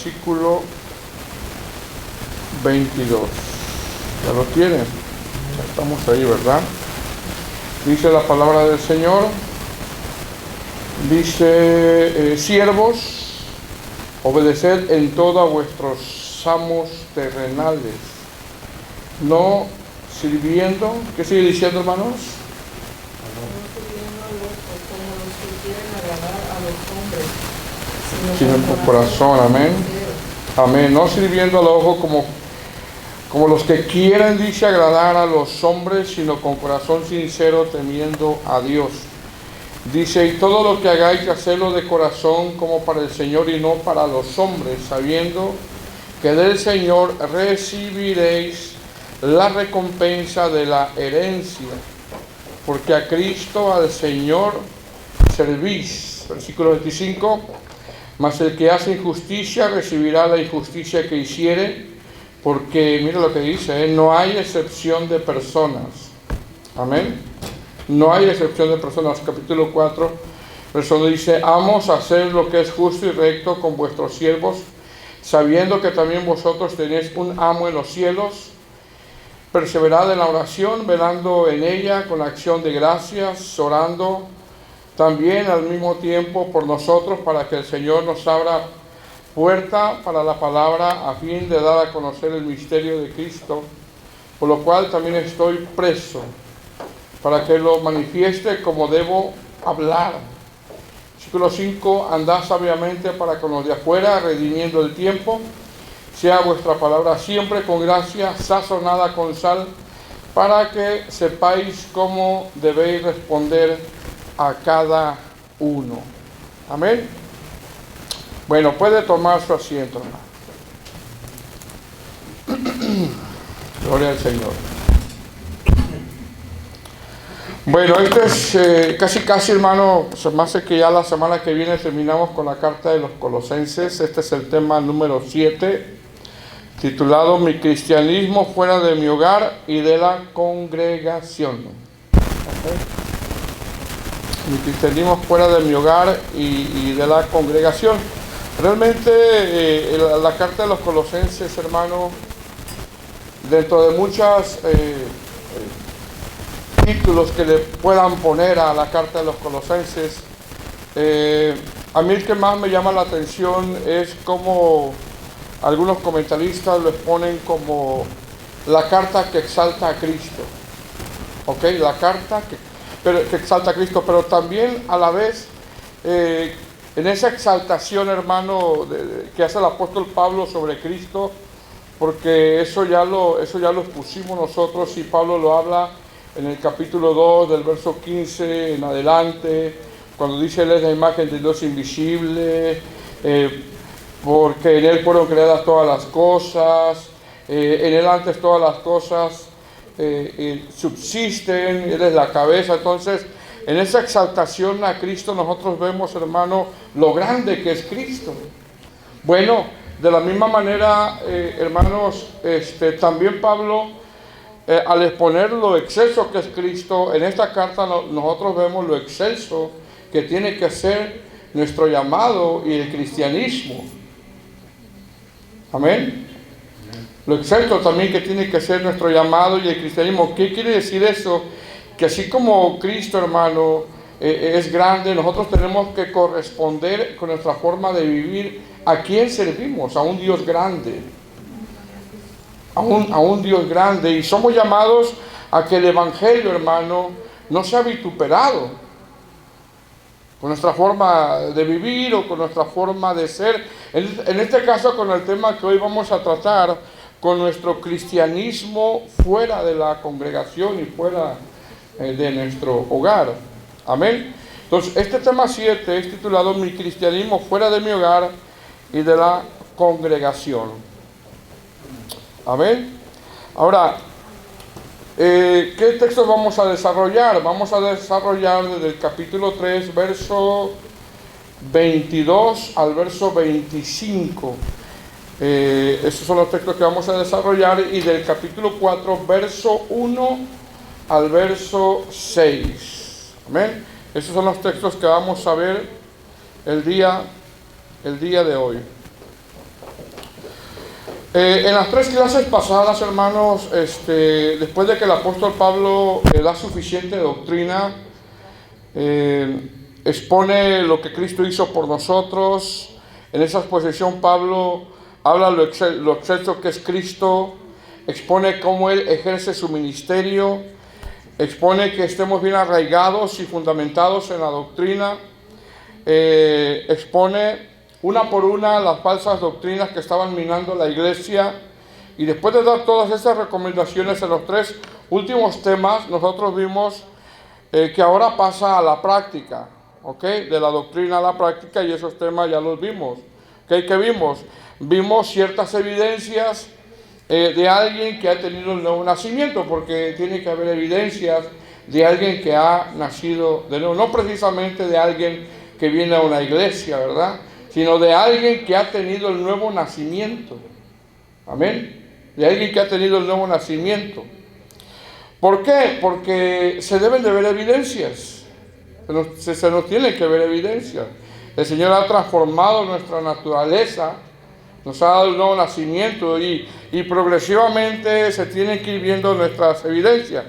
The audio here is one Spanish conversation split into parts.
versículo 22. ¿Ya lo tienen? Ya estamos ahí, ¿verdad? Dice la palabra del Señor. Dice, siervos, obedeced en todo a vuestros amos terrenales, no sirviendo, ¿qué sigue diciendo, hermanos? Sino con corazón, amén. Amén. No sirviendo al ojo como los que quieren, dice, agradar a los hombres, sino con corazón sincero, temiendo a Dios. Dice, y todo lo que hagáis, hacedlo de corazón como para el Señor y no para los hombres, sabiendo que del Señor recibiréis la recompensa de la herencia, porque a Cristo, al Señor, servís. Versículo 25, mas el que hace injusticia recibirá la injusticia que hiciere, porque, mira lo que dice, no hay excepción de personas. Amén. No hay excepción de personas. Capítulo 4, verso 1 dice, amos, haced lo que es justo y recto con vuestros siervos, sabiendo que también vosotros tenéis un amo en los cielos. Perseverad en la oración, velando en ella con acción de gracias, orando también al mismo tiempo por nosotros, para que el Señor nos abra puerta para la palabra, a fin de dar a conocer el misterio de Cristo, por lo cual también estoy preso, para que lo manifieste como debo hablar. Versículo 5, andad sabiamente para con los de afuera, redimiendo el tiempo. Sea vuestra palabra siempre con gracia, sazonada con sal, para que sepáis cómo debéis responder a cada uno. Amén. Bueno, puede tomar su asiento, hermano. Gloria al Señor. Bueno, este es casi, hermano, se me hace que ya la semana que viene terminamos con la carta de los Colosenses. Este es el tema número 7, titulado Mi cristianismo fuera de mi hogar y de la congregación. Mi cristianismo fuera de mi hogar y de la congregación. Realmente la carta de los Colosenses, hermano, dentro de muchos títulos que le puedan poner a la carta de los Colosenses, a mí el que más me llama la atención es como algunos comentaristas lo exponen como la carta que exalta a Cristo. ¿Ok? La carta que exalta a Cristo, pero también a la vez en esa exaltación, hermano, que hace el apóstol Pablo sobre Cristo, porque eso ya lo expusimos nosotros y Pablo lo habla en el capítulo 2 del verso 15 en adelante, cuando dice Él es la imagen de Dios invisible, porque en Él fueron creadas todas las cosas, en Él antes todas las cosas subsisten, Él es la cabeza. Entonces, en esa exaltación a Cristo nosotros vemos, hermano, lo grande que es Cristo. Bueno, de la misma manera, hermanos, también Pablo, al exponer lo excelso que es Cristo, en esta carta nosotros vemos lo excelso que tiene que ser nuestro llamado y el cristianismo. Amén. Lo excelso también que tiene que ser nuestro llamado y el cristianismo. ¿Qué quiere decir eso? Que así como Cristo, hermano, es grande, nosotros tenemos que corresponder con nuestra forma de vivir a quién servimos, a un Dios grande. A un Dios grande, y somos llamados a que el Evangelio, hermano, no sea vituperado con nuestra forma de vivir o con nuestra forma de ser. En este caso, con el tema que hoy vamos a tratar, con nuestro cristianismo fuera de la congregación y fuera de nuestro hogar. Amén. Entonces, este tema 7 es titulado Mi cristianismo fuera de mi hogar y de la congregación. Amén. Ahora, ¿qué textos vamos a desarrollar? Vamos a desarrollar desde el capítulo 3, verso 22 al verso 25. Estos son los textos que vamos a desarrollar, y del capítulo 4, verso 1 al verso 6. Amén. Estos son los textos que vamos a ver el día de hoy. En las 3 clases pasadas, hermanos, después de que el apóstol Pablo da suficiente doctrina, expone lo que Cristo hizo por nosotros. En esa exposición Pablo habla lo excelso que es Cristo, expone cómo Él ejerce su ministerio, expone que estemos bien arraigados y fundamentados en la doctrina, expone una por una las falsas doctrinas que estaban minando la iglesia, y después de dar todas estas recomendaciones en los 3 últimos temas, nosotros vimos que ahora pasa a la práctica, ¿ok? De la doctrina a la práctica, y esos temas ya los vimos. ¿Okay? ¿Qué vimos? Vimos ciertas evidencias de alguien que ha tenido el nuevo nacimiento, porque tiene que haber evidencias de alguien que ha nacido de nuevo, no precisamente de alguien que viene a una iglesia, ¿verdad?, sino de alguien que ha tenido el nuevo nacimiento. Amén. De alguien que ha tenido el nuevo nacimiento. ¿Por qué? Porque se deben de ver evidencias. Se nos tiene que ver evidencias. El Señor ha transformado nuestra naturaleza, nos ha dado el nuevo nacimiento, y progresivamente se tienen que ir viendo nuestras evidencias.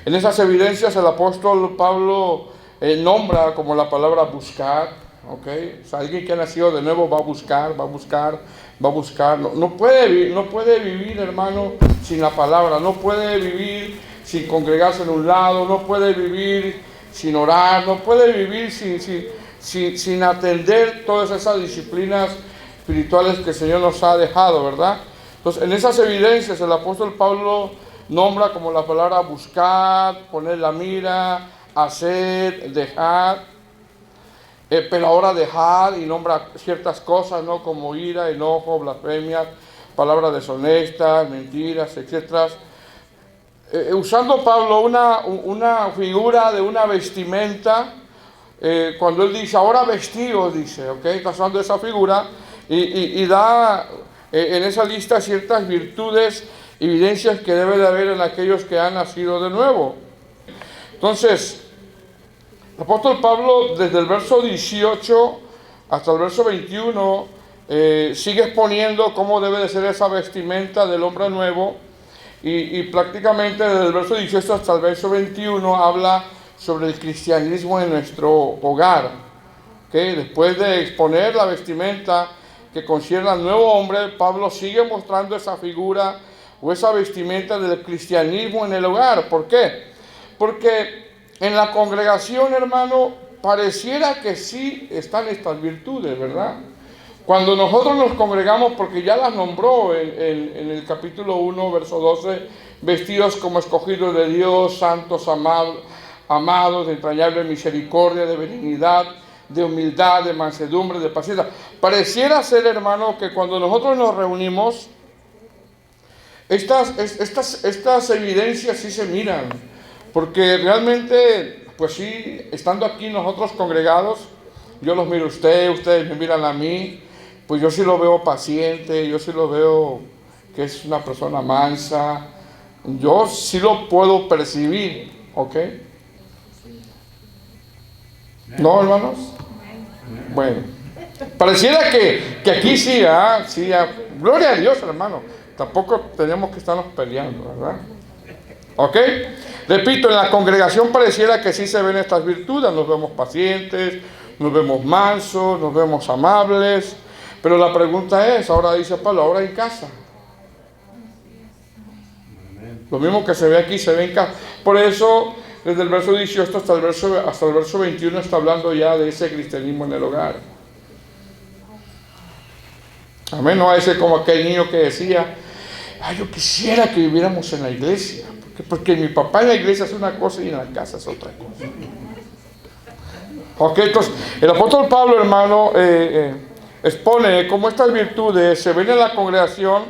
En esas evidencias el apóstol Pablo nombra como la palabra buscar. Okay. O sea, alguien que ha nacido de nuevo va a buscar. No puede vivir, hermano, sin la palabra. No puede vivir sin congregarse en un lado. No puede vivir sin orar. No puede vivir sin atender todas esas disciplinas espirituales que el Señor nos ha dejado, ¿verdad? Entonces, en esas evidencias el apóstol Pablo nombra como la palabra buscar, poner la mira, hacer, dejar. Pero ahora dejar, y nombra ciertas cosas, ¿no?, como ira, enojo, blasfemias, palabras deshonestas, mentiras, etc. Usando Pablo una figura de una vestimenta, cuando él dice, ahora vestidos, dice, ¿ok? Está usando esa figura y da en esa lista ciertas virtudes, evidencias que debe de haber en aquellos que han nacido de nuevo. Entonces, el apóstol Pablo, desde el verso 18 hasta el verso 21, sigue exponiendo cómo debe de ser esa vestimenta del hombre nuevo, y prácticamente desde el verso 18 hasta el verso 21 habla sobre el cristianismo en nuestro hogar. ¿Okay? Después de exponer la vestimenta que concierne al nuevo hombre, Pablo sigue mostrando esa figura o esa vestimenta del cristianismo en el hogar. ¿Por qué? Porque en la congregación, hermano, pareciera que sí están estas virtudes, ¿verdad? Cuando nosotros nos congregamos, porque ya las nombró en el capítulo 1, verso 12, vestidos como escogidos de Dios, santos, amados, de entrañable misericordia, de benignidad, de humildad, de mansedumbre, de paciencia. Pareciera ser, hermano, que cuando nosotros nos reunimos, estas evidencias sí se miran. Porque realmente, pues sí, estando aquí nosotros congregados, yo los miro a ustedes me miran a mí, pues yo sí lo veo paciente, yo sí lo veo que es una persona mansa, yo sí lo puedo percibir, ¿ok? ¿No, hermanos? Bueno, pareciera que aquí sí, gloria a Dios, hermano, tampoco tenemos que estarnos peleando, ¿verdad? ¿Ok? Repito, en la congregación pareciera que sí se ven estas virtudes, nos vemos pacientes, nos vemos mansos, nos vemos amables, pero la pregunta es, ahora dice Pablo, ahora en casa. Lo mismo que se ve aquí, se ve en casa. Por eso, desde el verso 18 hasta el verso 21 está hablando ya de ese cristianismo en el hogar. Amén, no a ese como aquel niño que decía, yo quisiera que viviéramos en la iglesia. Porque mi papá en la iglesia es una cosa y en la casa es otra cosa. Ok, entonces el apóstol Pablo, hermano, expone cómo estas virtudes se ven en la congregación.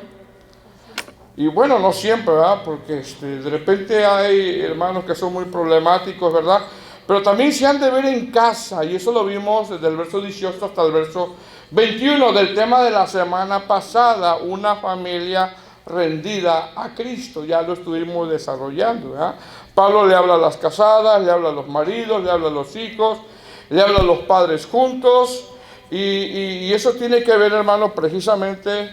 Y bueno, no siempre, ¿verdad? Porque de repente hay hermanos que son muy problemáticos, ¿verdad? Pero también se han de ver en casa, y eso lo vimos desde el verso 18 hasta el verso 21 del tema de la semana pasada, una familia rendida a Cristo. Ya lo estuvimos desarrollando, ¿verdad? Pablo le habla a las casadas, le habla a los maridos, le habla a los hijos, le habla a los padres juntos, y eso tiene que ver, hermano, precisamente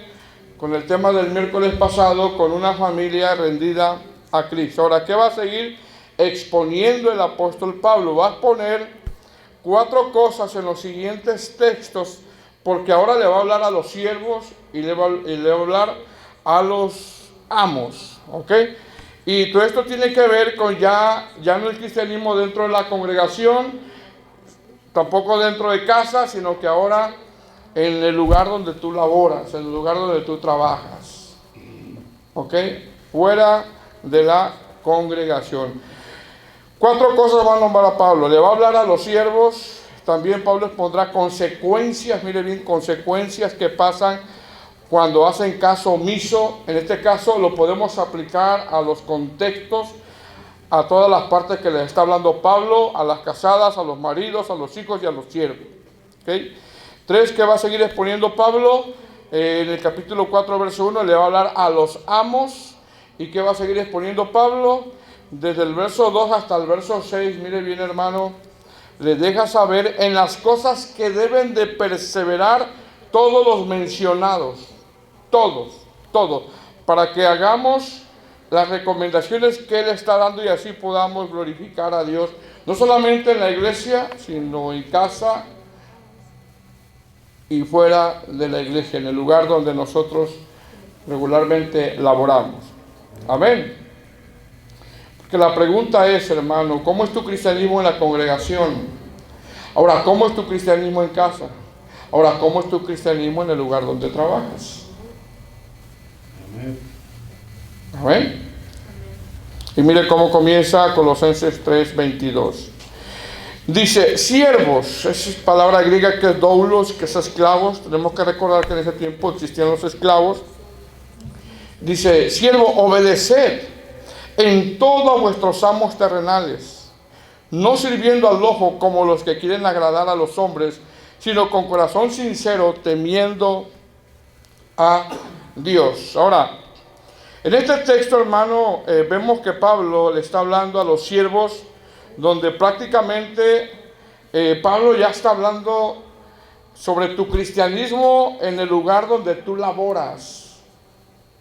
con el tema del miércoles pasado, con una familia rendida a Cristo. Ahora, ¿qué va a seguir exponiendo el apóstol Pablo? Va a exponer 4 cosas en los siguientes textos, porque ahora le va a hablar a los siervos y le va a hablar a los amos, ¿ok? Y todo esto tiene que ver con ya no el cristianismo dentro de la congregación, tampoco dentro de casa, sino que ahora en el lugar donde tú laboras, en el lugar donde tú trabajas, ¿ok? Fuera de la congregación. 4 cosas van a nombrar a Pablo. Le va a hablar a los siervos. También Pablo expondrá consecuencias, mire bien, consecuencias que pasan cuando hacen caso omiso. En este caso lo podemos aplicar a los contextos, a todas las partes que les está hablando Pablo, a las casadas, a los maridos, a los hijos y a los siervos. ¿Okay? 3 que va a seguir exponiendo Pablo, en el capítulo 4, verso 1, le va a hablar a los amos. ¿Y qué va a seguir exponiendo Pablo? Desde el verso 2 hasta el verso 6, mire bien hermano, le deja saber en las cosas que deben de perseverar todos los mencionados. Todos, para que hagamos las recomendaciones que Él está dando y así podamos glorificar a Dios, no solamente en la iglesia, sino en casa y fuera de la iglesia, en el lugar donde nosotros regularmente laboramos. Amén. Porque la pregunta es, hermano, ¿cómo es tu cristianismo en la congregación? Ahora, ¿cómo es tu cristianismo en casa? Ahora, ¿cómo es tu cristianismo en el lugar donde trabajas? Amén. Y mire cómo comienza Colosenses 3:22. Dice, siervos, esa es palabra griega que es doulos, que es esclavos. Tenemos que recordar que en ese tiempo existían los esclavos. Dice, siervo, obedeced en todo a vuestros amos terrenales, no sirviendo al ojo como los que quieren agradar a los hombres, sino con corazón sincero, temiendo a Dios. Ahora, en este texto, hermano, vemos que Pablo le está hablando a los siervos, donde prácticamente Pablo ya está hablando sobre tu cristianismo en el lugar donde tú laboras.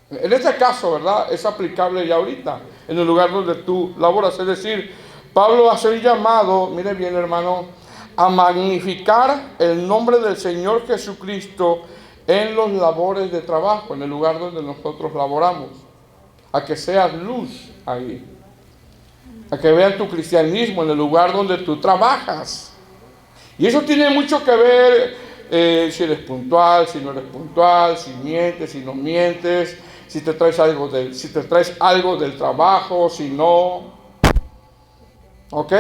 En este caso, ¿verdad? Es aplicable ya ahorita, en el lugar donde tú laboras. Es decir, Pablo hace un llamado, mire bien hermano, a magnificar el nombre del Señor Jesucristo en los labores de trabajo, en el lugar donde nosotros laboramos. A que seas luz ahí. A que vean tu cristianismo en el lugar donde tú trabajas. Y eso tiene mucho que ver si eres puntual, si no eres puntual, si mientes, si no mientes, si te traes algo del trabajo, si no. ¿Ok?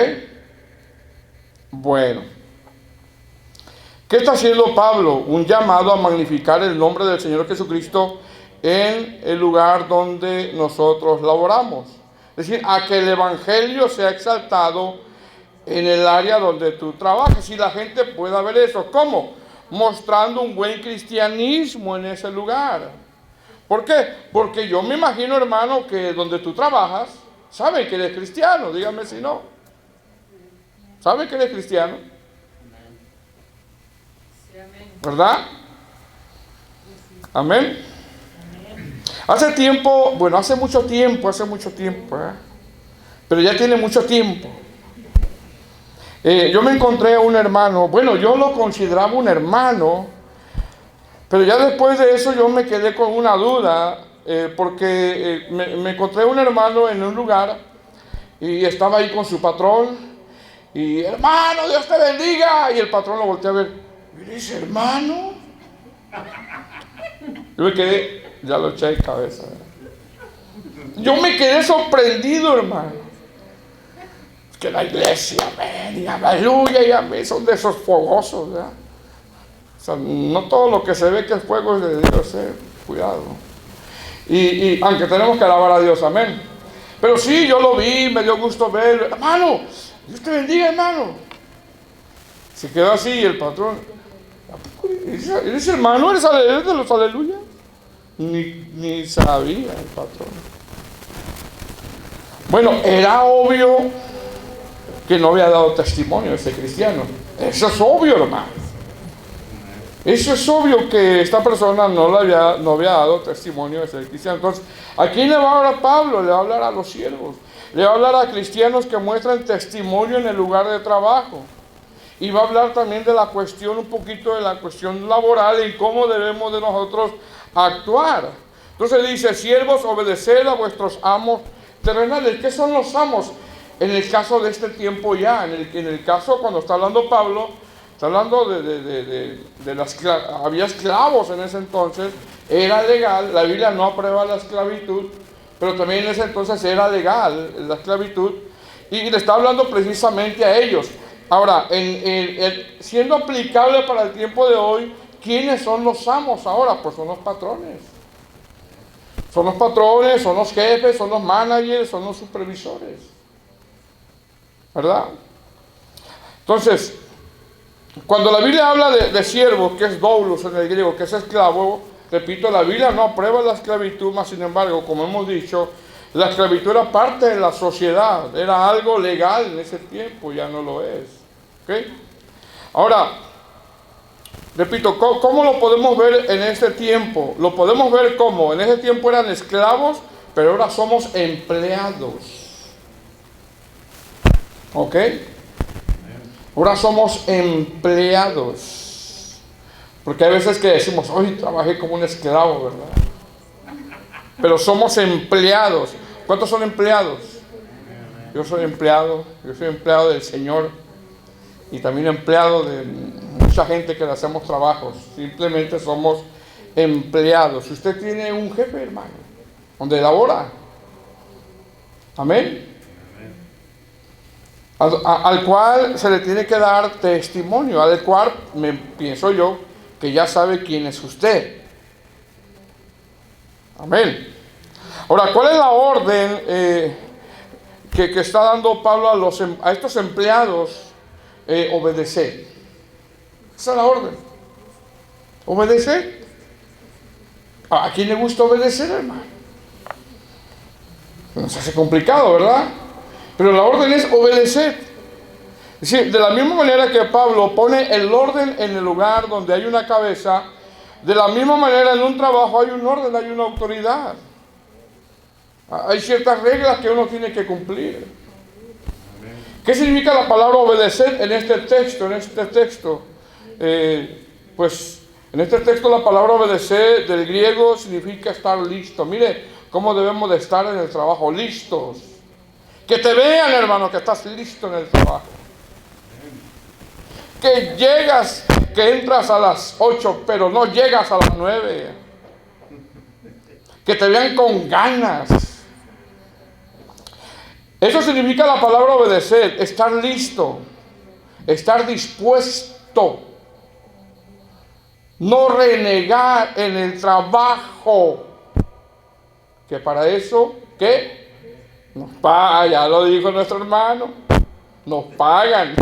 Bueno. ¿Qué está haciendo Pablo? Un llamado a magnificar el nombre del Señor Jesucristo en el lugar donde nosotros laboramos. Es decir, a que el Evangelio sea exaltado en el área donde tú trabajas y la gente pueda ver eso. ¿Cómo? Mostrando un buen cristianismo en ese lugar. ¿Por qué? Porque yo me imagino, hermano, que donde tú trabajas, saben que eres cristiano, dígame si no. ¿Saben que eres cristiano? ¿Verdad? Amén. Hace tiempo, bueno, hace mucho tiempo, pero ya tiene mucho tiempo. Yo me encontré a un hermano, bueno, yo lo consideraba un hermano, pero ya después de eso yo me quedé con una duda, porque me encontré a un hermano en un lugar y estaba ahí con su patrón, y hermano, Dios te bendiga, y el patrón lo volteó a ver, ¿eres hermano? Yo me quedé, ya lo eché en cabeza. Yo me quedé sorprendido, hermano. Que la iglesia, amén, y aleluya, y amén, son de esos fogosos, ¿verdad? O sea, no todo lo que se ve que es fuego es de Dios, cuidado. Y aunque tenemos que alabar a Dios, amén. Pero sí, yo lo vi, me dio gusto verlo. Hermano, Dios te bendiga, hermano. Se quedó así y el patrón, ¿eres hermano? ¿Eres de los aleluya? Ni sabía el patrón. Bueno, era obvio que no había dado testimonio ese cristiano. Eso es obvio, hermano. Eso es obvio que esta persona no había dado testimonio de ser cristiano. Entonces, ¿a quién le va a hablar Pablo? Le va a hablar a los siervos. Le va a hablar a cristianos que muestran testimonio en el lugar de trabajo. Y va a hablar también de la cuestión, un poquito de la cuestión laboral y cómo debemos de nosotros actuar. Entonces dice, siervos, obedeced a vuestros amos terrenales. ¿Qué son los amos? En el caso de este tiempo ya, en el caso cuando está hablando Pablo, está hablando había esclavos en ese entonces, era legal, la Biblia no aprueba la esclavitud, pero también en ese entonces era legal la esclavitud, y le está hablando precisamente a ellos. Ahora, siendo aplicable para el tiempo de hoy, ¿quiénes son los amos ahora? Pues son los patrones. Son los patrones, son los jefes, son los managers, son los supervisores. ¿Verdad? Entonces, cuando la Biblia habla de siervo, que es doulos en el griego, que es esclavo, repito, la Biblia no aprueba la esclavitud, mas sin embargo, como hemos dicho, la esclavitud era parte de la sociedad, era algo legal en ese tiempo, ya no lo es. ¿Okay? Ahora, repito, ¿cómo lo podemos ver en este tiempo? Lo podemos ver como, en ese tiempo eran esclavos, pero ahora somos empleados. ¿Ok? Ahora somos empleados. Porque hay veces que decimos, hoy trabajé como un esclavo, ¿verdad? Pero somos empleados. ¿Cuántos son empleados? Yo soy empleado del Señor y también empleado de mucha gente que le hacemos trabajos. Simplemente somos empleados. Si usted tiene un jefe, hermano, donde labora, amén, al cual se le tiene que dar testimonio, al cual pienso yo que ya sabe quién es usted. Amén. Ahora, ¿cuál es la orden que está dando Pablo a estos empleados? Obedecer. Esa es la orden. Obedecer. ¿A quién le gusta obedecer, hermano? Nos hace complicado, ¿verdad? Pero la orden es obedecer. Es decir, de la misma manera que Pablo pone el orden en el lugar donde hay una cabeza, de la misma manera en un trabajo hay un orden, hay una autoridad. Hay ciertas reglas que uno tiene que cumplir. ¿Qué significa la palabra obedecer en este texto? Pues en este texto la palabra obedecer del griego significa estar listo. Mire cómo debemos de estar en el trabajo, listos. Que te vean, hermano, que estás listo en el trabajo. Que llegas, que entras a las 8, pero no llegas a las 9. Que te vean con ganas. Eso significa la palabra obedecer, estar listo, estar dispuesto, no renegar en el trabajo, que para eso, ¿qué? Nos pagan, ya lo dijo nuestro hermano, nos pagan.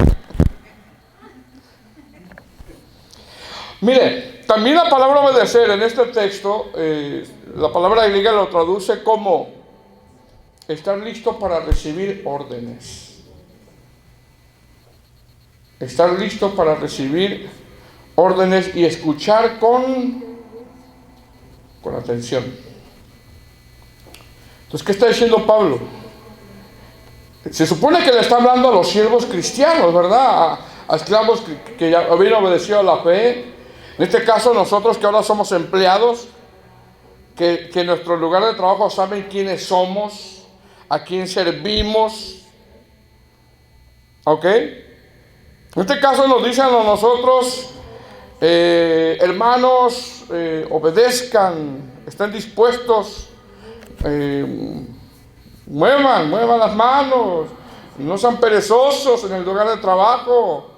Mire, también la palabra obedecer en este texto, la palabra griega lo traduce como estar listo para recibir órdenes. Estar listo para recibir órdenes y escuchar con atención. Entonces, ¿qué está diciendo Pablo? Se supone que le está hablando a los siervos cristianos, ¿verdad? A esclavos que ya habían obedecido a la fe. En este caso, nosotros que ahora somos empleados, que en nuestro lugar de trabajo saben quiénes somos, a quién servimos. ¿Ok? En este caso nos dicen a nosotros, hermanos, obedezcan, estén dispuestos, muevan las manos, no sean perezosos en el lugar de trabajo,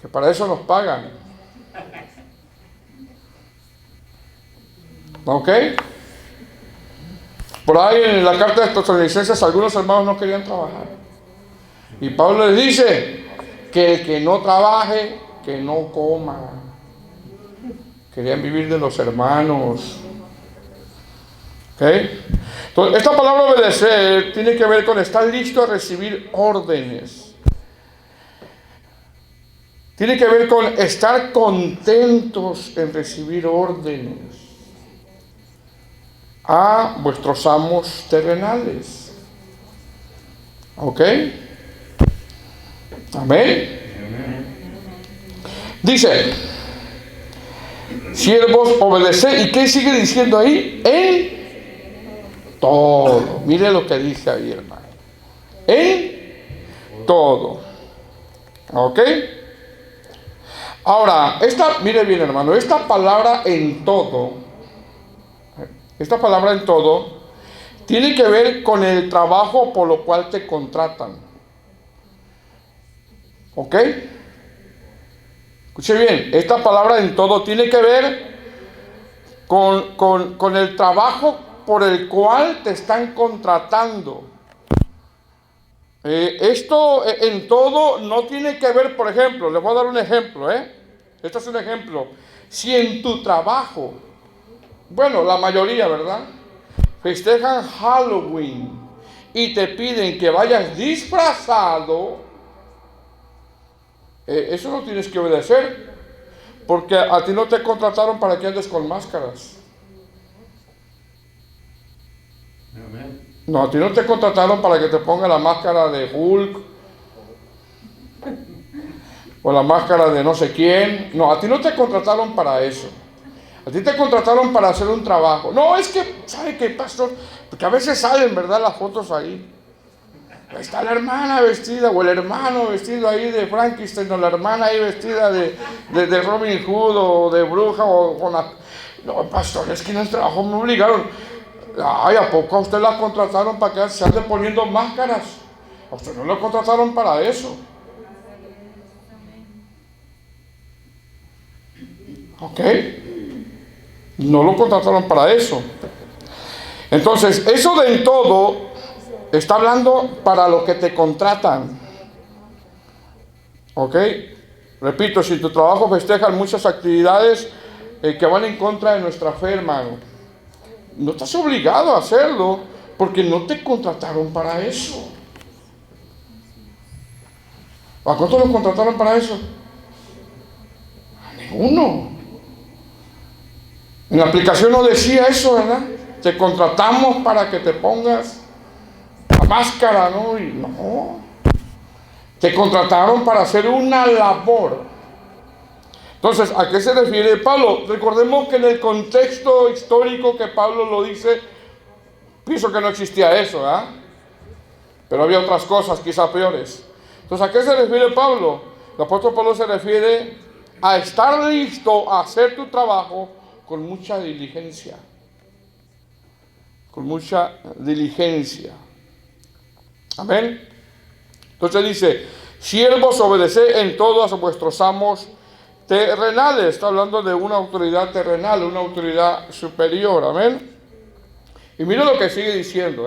que para eso nos pagan. ¿Ok? Por ahí en la carta de Tesalonicenses algunos hermanos no querían trabajar. Y Pablo les dice que el que no trabaje, que no coma. Querían vivir de los hermanos. ¿Ok? Entonces, esta palabra obedecer tiene que ver con estar listo a recibir órdenes. Tiene que ver con estar contentos en recibir órdenes a vuestros amos terrenales. ¿Ok? Amén. Dice, siervos, obedeced. ¿Y qué sigue diciendo ahí? En todo. Mire lo que dice ahí, hermano. En todo. ¿Ok? Ahora, mire bien, hermano, esta palabra en todo tiene que ver con el trabajo por lo cual te contratan. ¿Ok? Escuche bien, esta palabra en todo tiene que ver con el trabajo por el cual te están contratando. Esto en todo no tiene que ver, por ejemplo, les voy a dar un ejemplo, Este es un ejemplo. Si en tu trabajo, bueno, la mayoría, ¿verdad?, festejan Halloween y te piden que vayas disfrazado, eso no tienes que obedecer, porque a ti no te contrataron para que andes con máscaras. Amén. No, a ti no te contrataron para que te ponga la máscara de Hulk o la máscara de no sé quién. No, a ti no te contrataron para eso. A ti te contrataron para hacer un trabajo. No, es que, ¿sabe qué, pastor? Porque a veces salen, ¿verdad?, las fotos ahí. Está la hermana vestida, o el hermano vestido ahí de Frankenstein, o la hermana ahí vestida de Robin Hood, o de bruja, o con la... No, pastor, es que en el trabajo me obligaron. Ay, ¿a poco a usted la contrataron para que se ande poniendo máscaras? A usted no lo contrataron para eso. ¿Ok? No lo contrataron para eso. Entonces, eso de en todo está hablando para lo que te contratan. ¿Ok? Repito, si tu trabajo festejan muchas actividades que van en contra de nuestra fe, hermano, no estás obligado a hacerlo porque no te contrataron para eso. ¿A cuánto lo contrataron para eso? A ninguno. En la aplicación no decía eso, ¿verdad? Te contratamos para que te pongas la máscara, ¿no? Y no. Te contrataron para hacer una labor. Entonces, ¿a qué se refiere Pablo? Recordemos que en el contexto histórico que Pablo lo dice, pienso que no existía eso, ¿verdad? Pero había otras cosas quizá peores. Entonces, ¿a qué se refiere Pablo? El apóstol Pablo se refiere a estar listo a hacer tu trabajo con mucha diligencia. Con mucha diligencia. Amén. Entonces dice, siervos, obedeced en todo a vuestros amos terrenales. Está hablando de una autoridad terrenal, una autoridad superior. Amén. Y mira lo que sigue diciendo,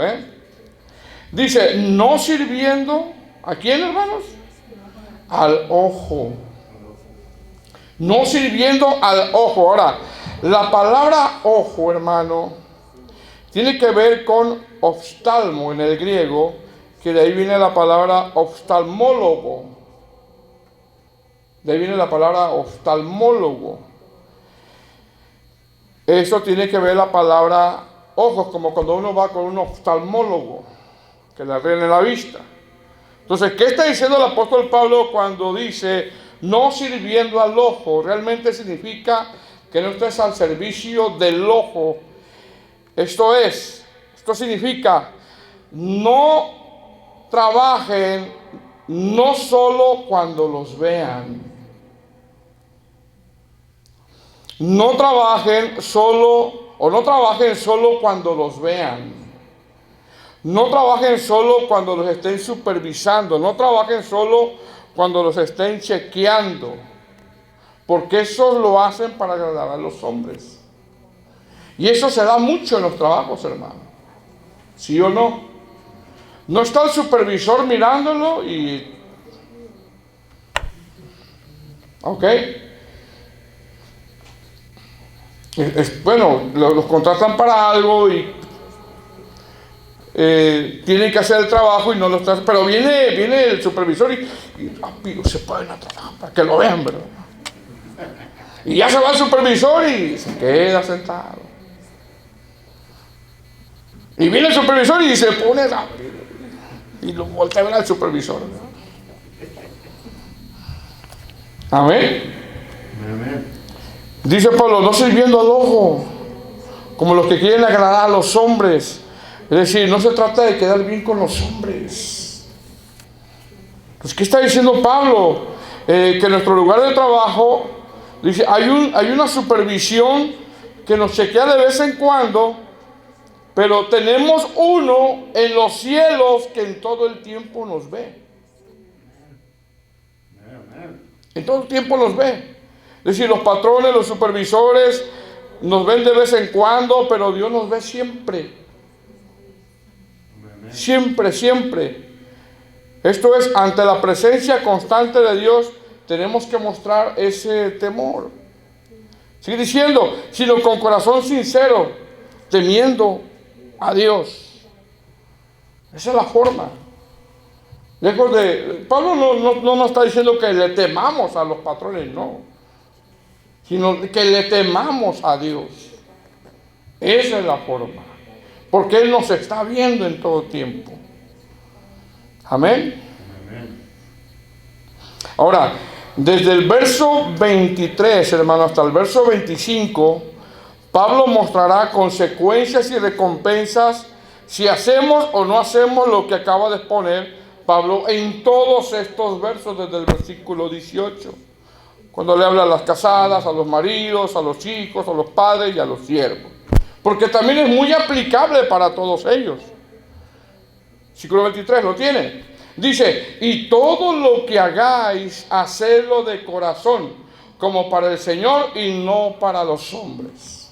Dice, no sirviendo, ¿a quién, hermanos? Al ojo. No sirviendo al ojo. Ahora, la palabra ojo, hermano, tiene que ver con oftalmo en el griego, que de ahí viene la palabra oftalmólogo. De ahí viene la palabra oftalmólogo. Eso tiene que ver la palabra ojos, como cuando uno va con un oftalmólogo, que le arregle la vista. Entonces, ¿qué está diciendo el apóstol Pablo cuando dice no sirviendo al ojo? Realmente significa que no estés al servicio del ojo. Esto significa no trabajen no solo cuando los vean. No trabajen solo cuando los vean. No trabajen solo cuando los estén supervisando. No trabajen solo cuando los estén chequeando. Porque eso lo hacen para agradar a los hombres. Y eso se da mucho en los trabajos, hermano. ¿Sí o no? No está el supervisor mirándolo y... ¿Ok? Bueno, los contratan para algo y tienen que hacer el trabajo y no lo están, pero viene el supervisor y rápido se ponen a trabajar para que lo vean, ¿verdad? Y ya se va el supervisor y se queda sentado. Y viene el supervisor y se pone rápido y lo voltea a ver al supervisor, ¿verdad? Amén. Amén. Dice Pablo, no sirviendo al ojo, como los que quieren agradar a los hombres. Es decir, no se trata de quedar bien con los hombres. Pues, ¿qué está diciendo Pablo? Que en nuestro lugar de trabajo, dice, hay una supervisión que nos chequea de vez en cuando, pero tenemos uno en los cielos que en todo el tiempo nos ve. En todo el tiempo nos ve. Es decir, los patrones, los supervisores nos ven de vez en cuando, pero Dios nos ve siempre. Siempre, siempre. Esto es, ante la presencia constante de Dios, tenemos que mostrar ese temor. Sigue diciendo, sino con corazón sincero, temiendo a Dios. Esa es la forma. Lejos de... Pablo no nos está diciendo que le temamos a los patrones, no. Sino que le temamos a Dios. Esa es la forma. Porque Él nos está viendo en todo tiempo. Amén. Amén. Ahora, desde el verso 23, hermano, hasta el verso 25, Pablo mostrará consecuencias y recompensas si hacemos o no hacemos lo que acaba de exponer Pablo en todos estos versos, desde el versículo 18, cuando le habla a las casadas, a los maridos, a los hijos, a los padres y a los siervos. Porque también es muy aplicable para todos ellos. Versículo 23, ¿lo tiene? Dice, y todo lo que hagáis, hacedlo de corazón, como para el Señor y no para los hombres.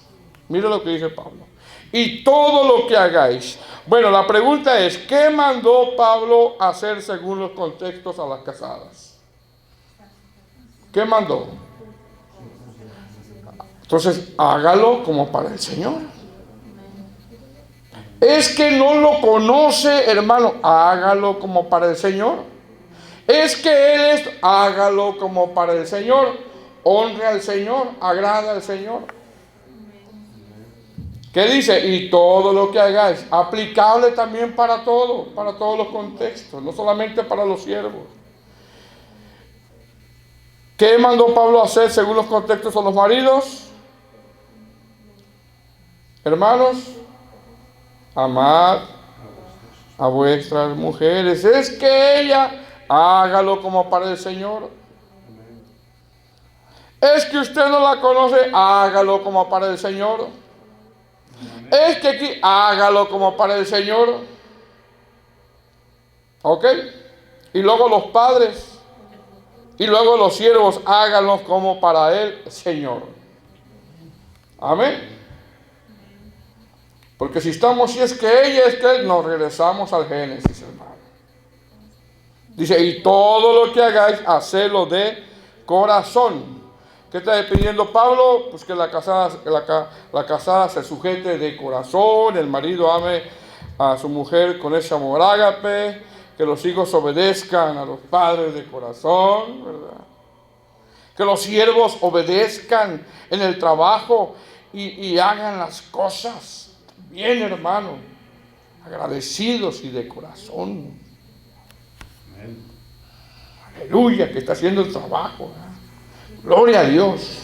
Mire lo que dice Pablo. Y todo lo que hagáis. Bueno, la pregunta es, ¿qué mandó Pablo hacer según los contextos a las casadas? ¿Qué mandó? Entonces, hágalo como para el Señor. Es que no lo conoce, hermano, hágalo como para el Señor. Es que Él es, hágalo como para el Señor. Honre al Señor, agrada al Señor. ¿Qué dice? Y todo lo que hagáis, aplicable también para todos los contextos, no solamente para los siervos. ¿Qué mandó Pablo hacer según los contextos a los maridos? Hermanos, amad a vuestras mujeres. Es que ella, hágalo como para el Señor. Es que usted no la conoce, hágalo como para el Señor. Es que aquí, hágalo como para el Señor. ¿Ok? Y luego los padres, y luego los siervos, háganlo como para el Señor. Amén. Porque si estamos, si es que ella, es que nos regresamos al Génesis, hermano. Dice, y todo lo que hagáis, hacedlo de corazón. ¿Qué está pidiendo Pablo? Pues que la casada se sujete de corazón, el marido ame a su mujer con ese amor ágape, que los hijos obedezcan a los padres de corazón, ¿verdad? Que los siervos obedezcan en el trabajo y hagan las cosas bien, hermano, agradecidos y de corazón. Amén. Aleluya, que está haciendo el trabajo, ¿verdad? Gloria a Dios.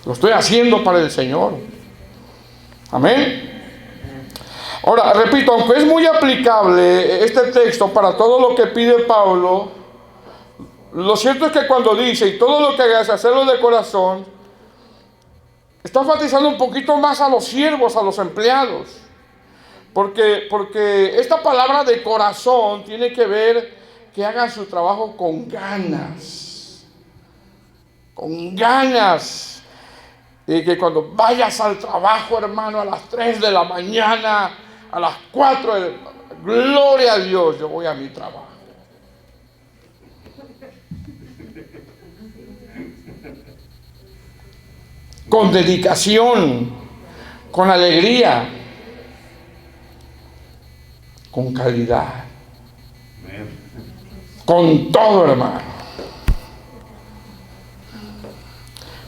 Lo estoy haciendo para el Señor. Amén. Ahora, repito, aunque es muy aplicable este texto para todo lo que pide Pablo, lo cierto es que cuando dice, y todo lo que hagas, hacerlo de corazón, está enfatizando un poquito más a los siervos, a los empleados. Porque esta palabra de corazón tiene que ver que hagan su trabajo con ganas. Con ganas. Y que cuando vayas al trabajo, hermano, a las 3 de la mañana, a las 4 gloria a Dios, yo voy a mi trabajo. Con dedicación, con alegría. con calidad, Amén. con todo, hermano.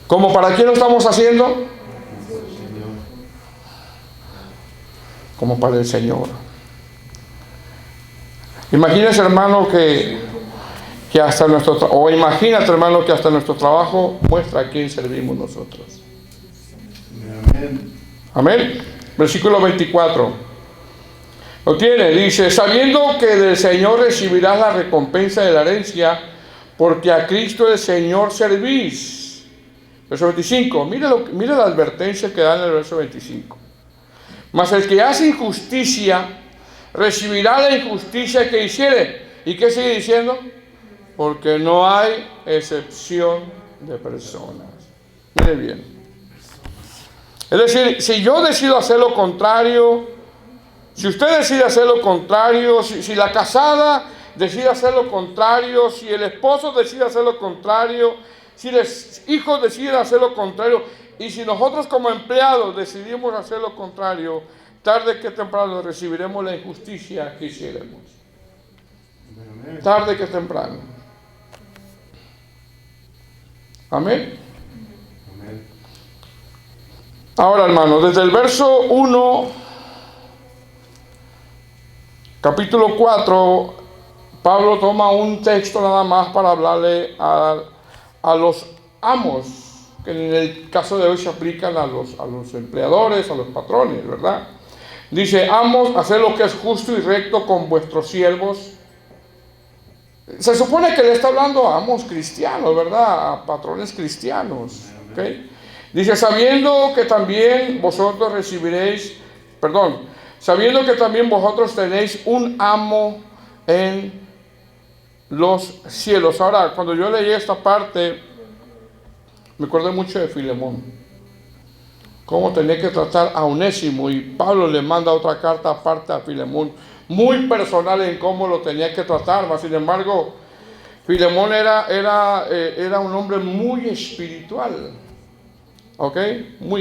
¿Cómo para quién lo estamos haciendo? Como para el Señor. Imagínese, hermano, que hasta imagínate, hermano, que hasta nuestro trabajo muestra a quién servimos nosotros. Amén. Amén. Versículo 24. Lo tiene, dice: sabiendo que del Señor recibirás la recompensa de la herencia, porque a Cristo el Señor servís. Verso 25. Mira la advertencia que da en el verso 25. Mas el que hace injusticia recibirá la injusticia que hiciere. ¿Y qué sigue diciendo? Porque no hay excepción de personas. Mire bien. Es decir, si yo decido hacer lo contrario, si usted decide hacer lo contrario, si la casada decide hacer lo contrario, si el esposo decide hacer lo contrario, si los hijos deciden hacer lo contrario, y si nosotros como empleados decidimos hacer lo contrario, tarde que temprano recibiremos la injusticia que hiciéramos. Tarde que temprano. Amén. Amén. Ahora, hermanos, desde el verso 1, capítulo 4, Pablo toma un texto nada más para hablarle a los amos, que en el caso de hoy se aplican a los empleadores, a los patrones, ¿verdad? Dice: amos, haced lo que es justo y recto con vuestros siervos. Se supone que le está hablando a amos cristianos, ¿verdad? A patrones cristianos, ¿ok? Dice: sabiendo que también vosotros sabiendo que también vosotros tenéis un amo en los cielos. Ahora, cuando yo leí esta parte, me acordé mucho de Filemón, cómo tenía que tratar a Onésimo, y Pablo le manda otra carta aparte a Filemón, muy personal en cómo lo tenía que tratar. Mas sin embargo, Filemón era un hombre muy espiritual, ¿ok?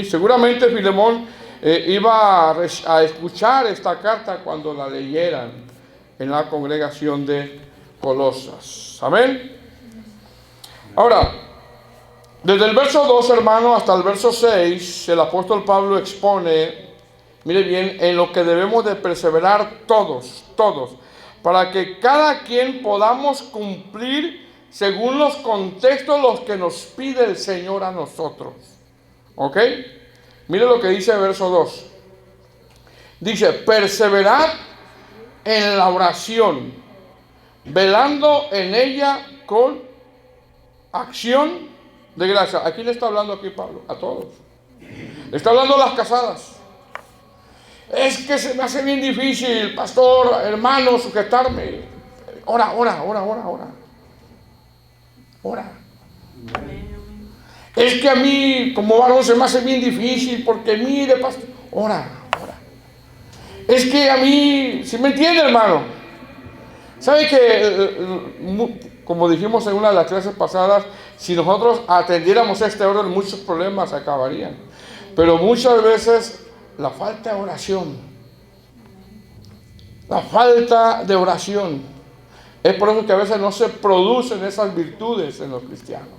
Seguramente Filemón iba a escuchar esta carta cuando la leyeran en la congregación de Colosas. Amén. Ahora, desde el verso 2, hermano, hasta el verso 6, el apóstol Pablo expone, mire bien, en lo que debemos de perseverar todos, para que cada quien podamos cumplir según los contextos los que nos pide el Señor a nosotros. ¿Ok? Mire lo que dice el verso 2. Dice: perseverad en la oración, velando en ella con acción de gracia. ¿A quién le está hablando aquí Pablo? A todos. Le está hablando a las casadas. Es que se me hace bien difícil, pastor, hermano, sujetarme. Ora. Es que a mí, como varón, se me hace bien difícil, porque mire, pastor, ora. Es que a mí, ¿sí me entiende, hermano? ¿Sabe que, como dijimos en una de las clases pasadas, si nosotros atendiéramos este orden, muchos problemas se acabarían? Pero muchas veces la falta de oración, es por eso que a veces no se producen esas virtudes en los cristianos,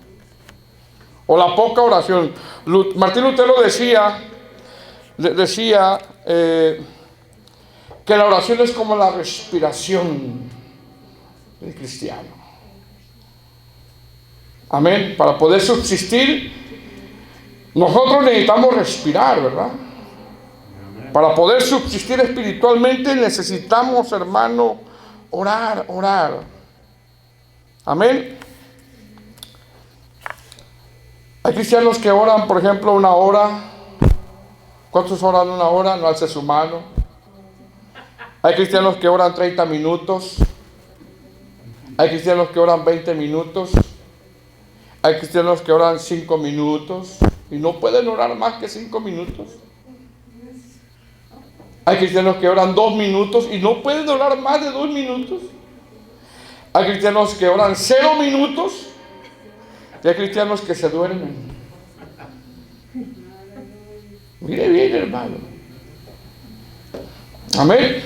o la poca oración. Martín Lutero decía que la oración es como la respiración del cristiano. Amén. Para poder subsistir, nosotros necesitamos respirar, ¿verdad? Para poder subsistir espiritualmente necesitamos, hermano, orar. Amén. Hay cristianos que oran, por ejemplo, 1 hora. ¿Cuántos oran 1 hora? No alce su mano. Hay cristianos que oran 30 minutos. Hay cristianos que oran 20 minutos. Hay cristianos que oran 5 minutos. Y no pueden orar más que 5 minutos. Hay cristianos que oran 2 minutos y no pueden orar más de 2 minutos. Hay cristianos que oran 0 minutos y hay cristianos que se duermen. Mire bien, hermano. Amén.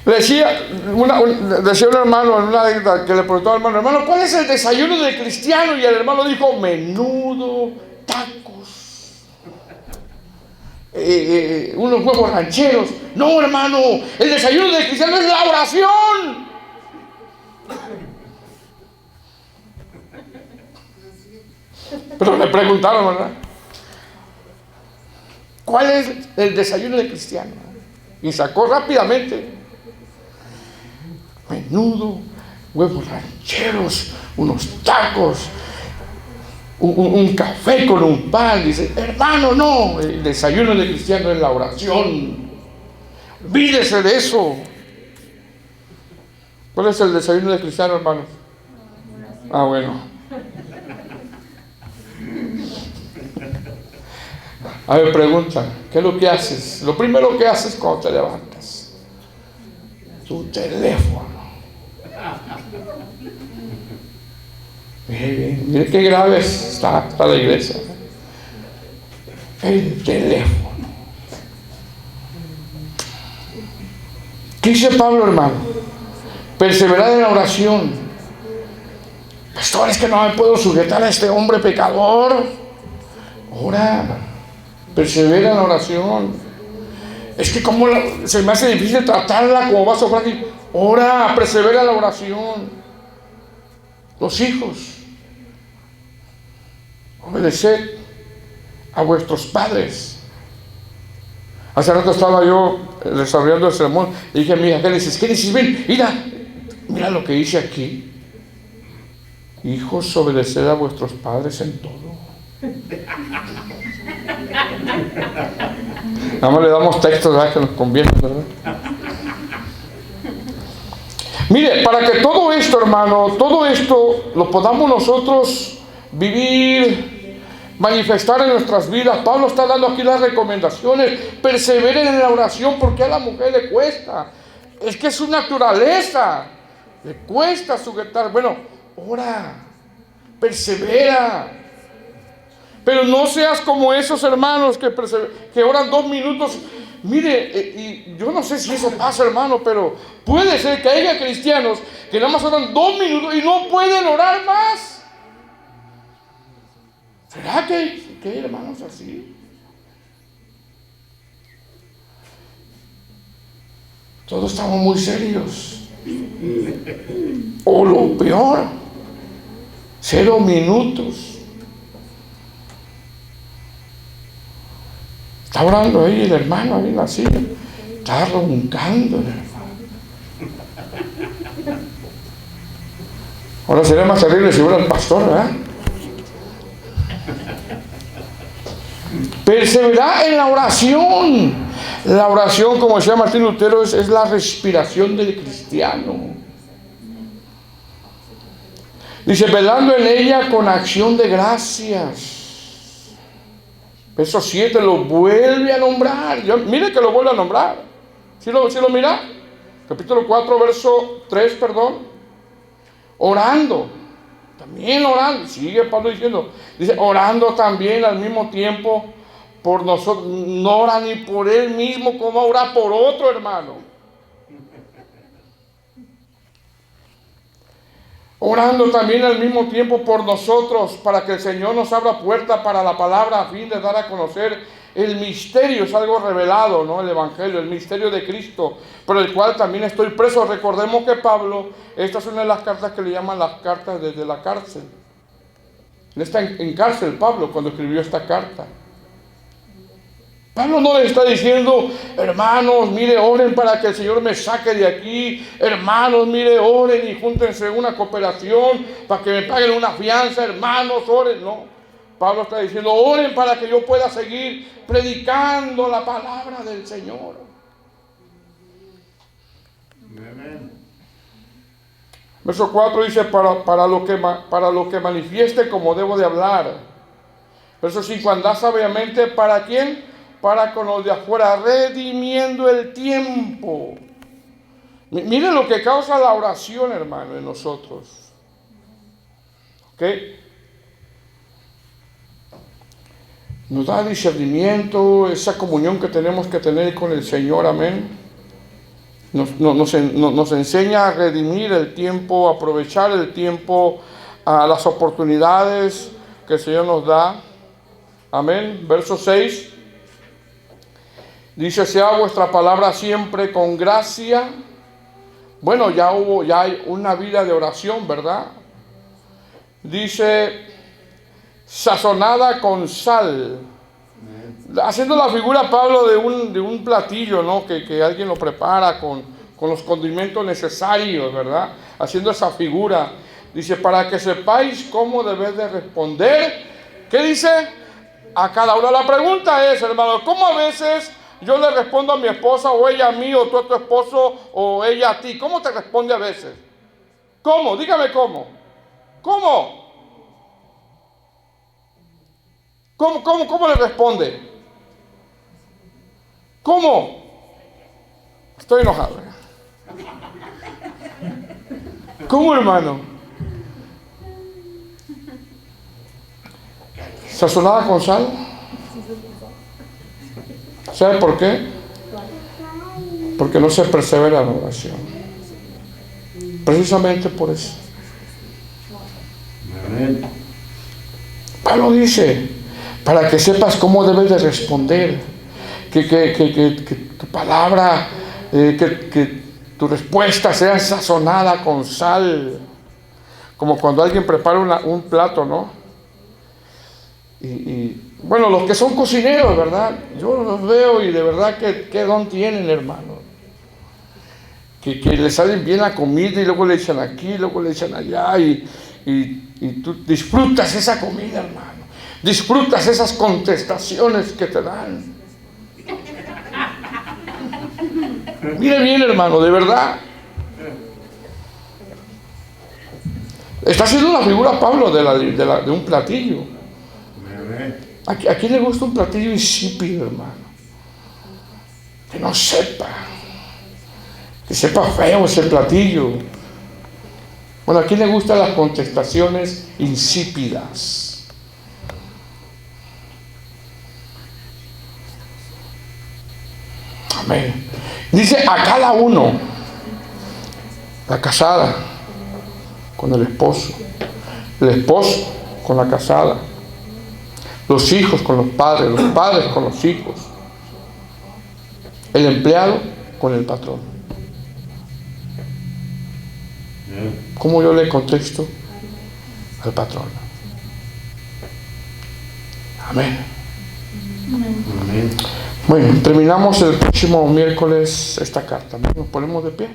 Decía un hermano en una anécdota que le preguntó al hermano, ¿cuál es el desayuno del cristiano? Y el hermano dijo, menudo, tacos, unos huevos rancheros. No, hermano, el desayuno del cristiano es la oración. Pero le preguntaron, ¿verdad? ¿Cuál es el desayuno del cristiano? Y sacó rápidamente menudo, huevos rancheros, unos tacos, un café con un pan. Dice, hermano, no, el desayuno del cristiano es la oración. Olvídese de eso. ¿Cuál es el desayuno del cristiano, hermano? Ah, bueno. A ver, pregunta, ¿qué es lo que haces? Lo primero que haces cuando te levantas, tu teléfono. Mire qué grave está la iglesia. El teléfono. ¿Qué dice Pablo, hermano? Perseverar en la oración. Pastor, es que no me puedo sujetar a este hombre pecador. Ora. Persevera en la oración. Es que como se me hace difícil tratarla como vaso frágil. Ora, persevera en la oración. Los hijos, obedeced a vuestros padres. Hace rato estaba yo desarrollando el sermón y dije a mi hija, ¿qué dices? ¿Qué dices? Ven, mira lo que dice aquí. Hijos, obedeced a vuestros padres en todo. Nada más le damos textos, ¿verdad?, que nos conviene, ¿verdad? Mire, para que todo esto, hermano, todo esto lo podamos nosotros vivir, manifestar en nuestras vidas, Pablo está dando aquí las recomendaciones. Perseveren en la oración, porque a la mujer le cuesta. Es que es su naturaleza. Le cuesta sujetar. Bueno, ora, persevera. Pero no seas como esos hermanos que oran 2 minutos. Mire, y yo no sé si eso pasa, hermano, pero puede ser que haya cristianos que nada más oran 2 minutos y no pueden orar más. ¿Será que hay hermanos así? Todos estamos muy serios. O lo peor, 0 minutos. Está orando ahí el hermano, ahí en la silla. Está roncando el hermano. Ahora sería más terrible si fuera el pastor, ¿verdad? Perseverar en la oración. La oración, como decía Martín Lutero, es la respiración del cristiano. Dice, velando en ella con acción de gracias. Verso 7 lo vuelve a nombrar. Mire que lo vuelve a nombrar. ¿Sí lo mira? Capítulo 4, verso 3, perdón. Orando. También orando. Sigue Pablo diciendo. Dice, orando también al mismo tiempo por nosotros. No ora ni por él mismo como ora por otro hermano. Orando también al mismo tiempo por nosotros, para que el Señor nos abra puerta para la palabra, a fin de dar a conocer el misterio. Es algo revelado, ¿no? El Evangelio, el misterio de Cristo, por el cual también estoy preso. Recordemos que Pablo, esta es una de las cartas que le llaman las cartas desde la cárcel. Él está en cárcel, Pablo, cuando escribió esta carta. Pablo no le está diciendo, hermanos, mire, oren para que el Señor me saque de aquí. Hermanos, mire, oren y júntense una cooperación para que me paguen una fianza. Hermanos, oren. No. Pablo está diciendo, oren para que yo pueda seguir predicando la palabra del Señor. Amén. Verso 4 dice, para lo que manifieste como debo de hablar. Verso 5, andad sabiamente, ¿para quién? Para con los de afuera, redimiendo el tiempo. Miren lo que causa la oración, hermano, en nosotros. ¿Ok? Nos da discernimiento, esa comunión que tenemos que tener con el Señor, amén. nos enseña a redimir el tiempo, a aprovechar el tiempo, a las oportunidades que el Señor nos da. Amén. Verso 6. Dice, sea vuestra palabra siempre con gracia. Bueno, ya hay una vida de oración, ¿verdad? Dice, sazonada con sal. Haciendo la figura, Pablo, de un platillo, ¿no? Que alguien lo prepara con los condimentos necesarios, ¿verdad? Haciendo esa figura. Dice, para que sepáis cómo debéis de responder. ¿Qué dice? A cada uno. La pregunta es, hermano, ¿cómo a veces yo le respondo a mi esposa, o ella a mí, o tú a tu esposo, o ella a ti? ¿Cómo te responde a veces? ¿Cómo? Dígame cómo. ¿Cómo? ¿Cómo le responde? ¿Cómo? Estoy enojado. ¿Cómo, hermano? ¿Sazonada con sal? ¿Sabe por qué? Porque no se persevera en la oración. Precisamente por eso. Pablo dice, para que sepas cómo debes de responder, que tu palabra, que tu respuesta sea sazonada con sal, como cuando alguien prepara un plato, ¿no? Y bueno, los que son cocineros, ¿verdad? Yo los veo y de verdad que qué don tienen, hermano. Que le salen bien la comida y luego le echan aquí, luego le echan allá y tú disfrutas esa comida, hermano. Disfrutas esas contestaciones que te dan. Mire bien, hermano, de verdad. Está haciendo una figura, Pablo, de un platillo. ¿A quién le gusta un platillo insípido, hermano? Que no sepa. Que sepa feo ese platillo. Bueno, ¿a quién le gustan las contestaciones insípidas? Amén. Dice a cada uno, la casada con el esposo con la casada, los hijos con los padres con los hijos, el empleado con el patrón. ¿Cómo yo le contesto al patrón? Amén. Amén. Bueno, terminamos el próximo miércoles esta carta. Nos ponemos de pie.